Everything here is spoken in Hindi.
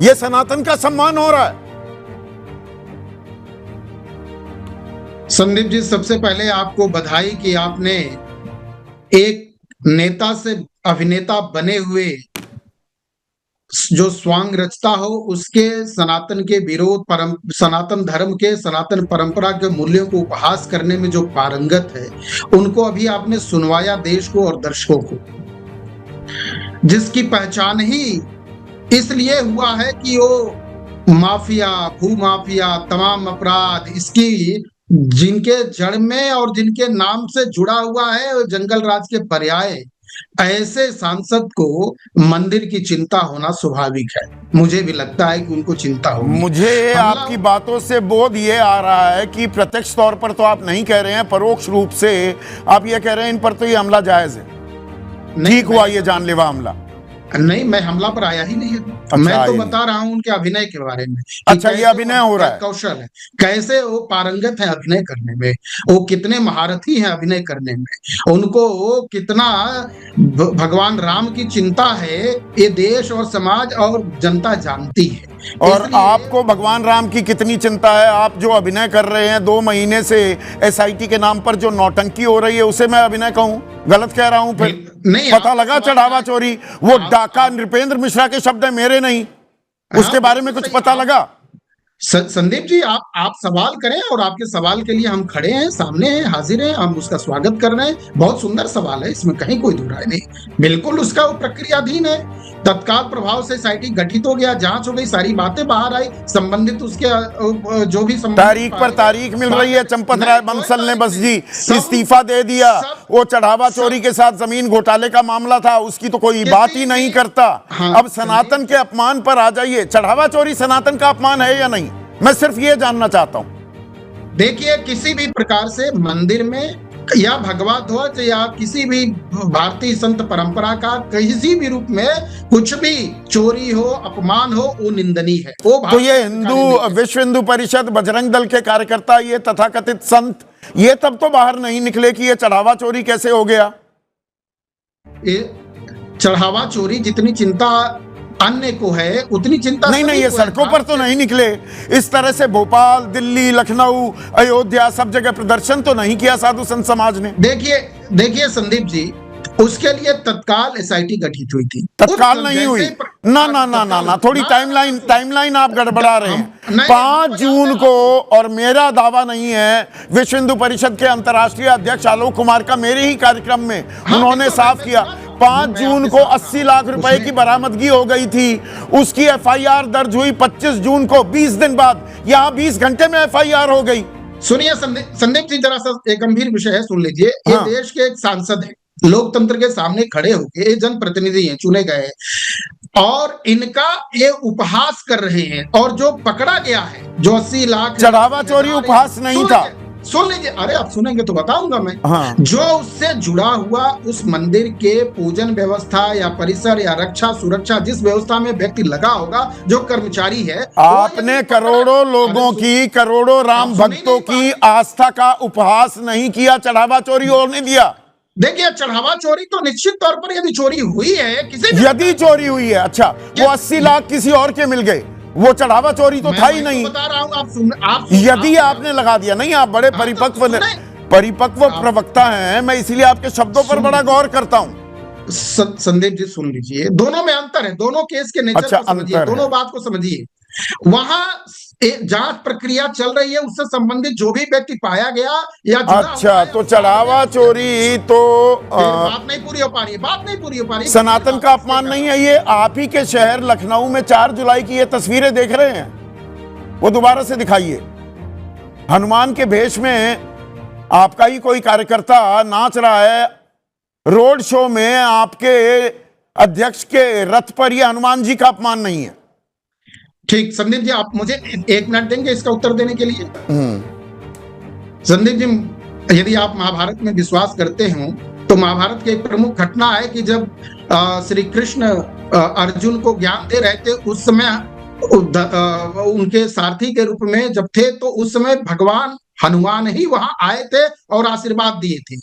ये सनातन का सम्मान हो रहा है। संदीप जी, सबसे पहले आपको बधाई कि आपने एक नेता से अभिनेता बने हुए जो स्वांग रचता हो उसके सनातन के विरोध, सनातन धर्म के, सनातन परंपरा के मूल्यों को उपहास करने में जो पारंगत है, उनको अभी आपने सुनवाया देश को और दर्शकों को, जिसकी पहचान ही इसलिए हुआ है कि वो माफिया, भूमाफिया, तमाम अपराध इसकी जिनके जड़ में और जिनके नाम से जुड़ा हुआ है जंगल राज के पर्याय, ऐसे सांसद को मंदिर की चिंता होना स्वाभाविक है। मुझे भी लगता है कि उनको चिंता होगी। मुझे आपकी बातों से बोध ये आ रहा है कि प्रत्यक्ष तौर पर तो आप नहीं कह रहे हैं, परोक्ष रूप से आप ये कह रहे हैं इन पर तो ये हमला जायज है, ठीक हुआ ये जानलेवा हमला। नहीं, मैं हमला पर आया ही नहीं है। अच्छा, मैं तो बता रहा हूं उनके अभिनय के बारे में। अच्छा, ये अभिनय हो रहा है, कौशल है, कैसे वो पारंगत है अभिनय करने में, वो कितने महारथी हैं अभिनय करने में, उनको कितना भगवान राम की चिंता है, ये देश और समाज और जनता जानती है। और आपको भगवान राम की कितनी चिंता है? आप जो अभिनय कर रहे हैं 2 महीने से एसआईटी के नाम पर जो नौटंकी हो रही है, उसे मैं अभिनय कहूं? गलत कह रहा हूं? फिर नहीं, पता लगा चढ़ावा चोरी, वो डाका नृपेंद्र मिश्रा के शब्द है, मेरे नहीं, उसके बारे में कुछ पता लगा? संदीप जी, आप सवाल करें और आपके सवाल के लिए हम खड़े हैं, सामने हैं, हाजिर हैं, हम उसका स्वागत कर रहे हैं। बहुत सुंदर सवाल है, इसमें कहीं कोई दुराय नहीं, बिल्कुल उसका वो प्रक्रियाधीन है। तत्काल प्रभाव से एसआईटी गठित हो गया, जांच हो गई, सारी बातें बाहर आई, संबंधित उसके जो भी तारीख पर तारीख मिल रही है। चंपत राय बंसल ने बस जी इस्तीफा दे दिया। वो चढ़ावा चोरी के साथ जमीन घोटाले का मामला था, उसकी तो कोई बात ही नहीं करता। अब सनातन के अपमान पर आ जाइए। चढ़ावा चोरी सनातन का अपमान है या नहीं, मैं सिर्फ ये जानना चाहता हूं। देखिए, किसी भी प्रकार से मंदिर में या भगवा ध्वज या किसी भी भारतीय संत परंपरा का किसी भी रूप में कुछ भी चोरी हो, अपमान हो, वो निंदनीय है। वो तो ये विश्व हिंदू परिषद, बजरंग दल के कार्यकर्ता, ये तथाकथित संत, ये तब तो बाहर नहीं निकले कि ये चढ़ावा चोरी कैसे हो गया। ये चढ़ावा चोरी जितनी चिंता अन्य को है उतनी चिंता नहीं, ये सड़कों पर तो नहीं निकले इस तरह से। भोपाल, दिल्ली, लखनऊ, अयोध्या, सब जगह प्रदर्शन तो नहीं किया साधु संत समाज ने। देखिए संदीप जी, उसके लिए तत्काल एसआईटी गठित हुई थी। तत्काल नहीं हुई ना, थोड़ी टाइमलाइन आप गड़बड़ा रहे हैं। 5 जून को, और मेरा दावा नहीं है, विश्व हिंदू परिषद के अंतर्राष्ट्रीय अध्यक्ष आलोक कुमार का मेरे ही कार्यक्रम में उन्होंने साफ किया, 5 जून को 80 लाख रुपए की बरामदगी हो गई थी। उसकी एफआईआर दर्ज हुई 25 जून को, 20 दिन बाद। यहाँ 20 घंटे में एफआईआर हो गई। सुनिए संदीप जी, जरा सा एक गंभीर विषय है, सुन लीजिए। ये देश के एक सांसद है, लोकतंत्र के सामने खड़े होकर, ये जनप्रतिनिधि हैं, चुने गए हैं, और इनका ये उपहास कर रहे हैं। और जो पकड़ा गया है, जो 80 लाख, चढ़ावा चोरी उपहास नहीं था। सुन लीजिए, अरे आप सुनेंगे तो बताऊंगा मैं। जो उससे जुड़ा हुआ उस मंदिर के पूजन व्यवस्था या परिसर या रक्षा सुरक्षा, जिस व्यवस्था में व्यक्ति लगा होगा, जो कर्मचारी है, आपने करोड़ों लोगों की, करोड़ों राम भक्तों की आस्था का उपहास नहीं किया, चढ़ावा चोरी होने दिया। देखिए, चढ़ावा चोरी तो निश्चित तौर पर यदि चोरी हुई है, यदि चोरी हुई है, अच्छा, वो 80 लाख किसी और के मिल गए, वो चढ़ावा चोरी तो था ही नहीं। बता रहा हूं, यदि आपने लगा दिया, नहीं, आप बड़े परिपक्व प्रवक्ता हैं, मैं इसीलिए आपके शब्दों पर बड़ा गौर करता हूं। संदीप जी सुन लीजिए, दोनों में अंतर है, दोनों केस के नेचर को समझिए, दोनों बात को समझिए। वहां जांच प्रक्रिया चल रही है, उससे संबंधित जो भी व्यक्ति पाया गया या अच्छा, तो चढ़ावा चोरी तो बात नहीं पूरी हो पा रही, सनातन का अपमान नहीं है। ये आप ही के शहर लखनऊ में 4 जुलाई की ये तस्वीरें देख रहे हैं, वो दोबारा से दिखाइए। हनुमान के भेष में आपका ही कोई कार्यकर्ता नाच रहा है रोड शो में, आपके अध्यक्ष के रथ पर। यह हनुमान जी का अपमान नहीं है। ठीक, संदीप जी, आप मुझे 1 मिनट देंगे इसका उत्तर देने के लिए? संदीप जी, यदि आप महाभारत में विश्वास करते हो तो महाभारत की एक प्रमुख घटना है कि जब श्री कृष्ण अर्जुन को ज्ञान दे रहे थे, उस समय उनके सारथी के रूप में जब थे, तो उस समय भगवान हनुमान ही वहां आए थे और आशीर्वाद दिए थे।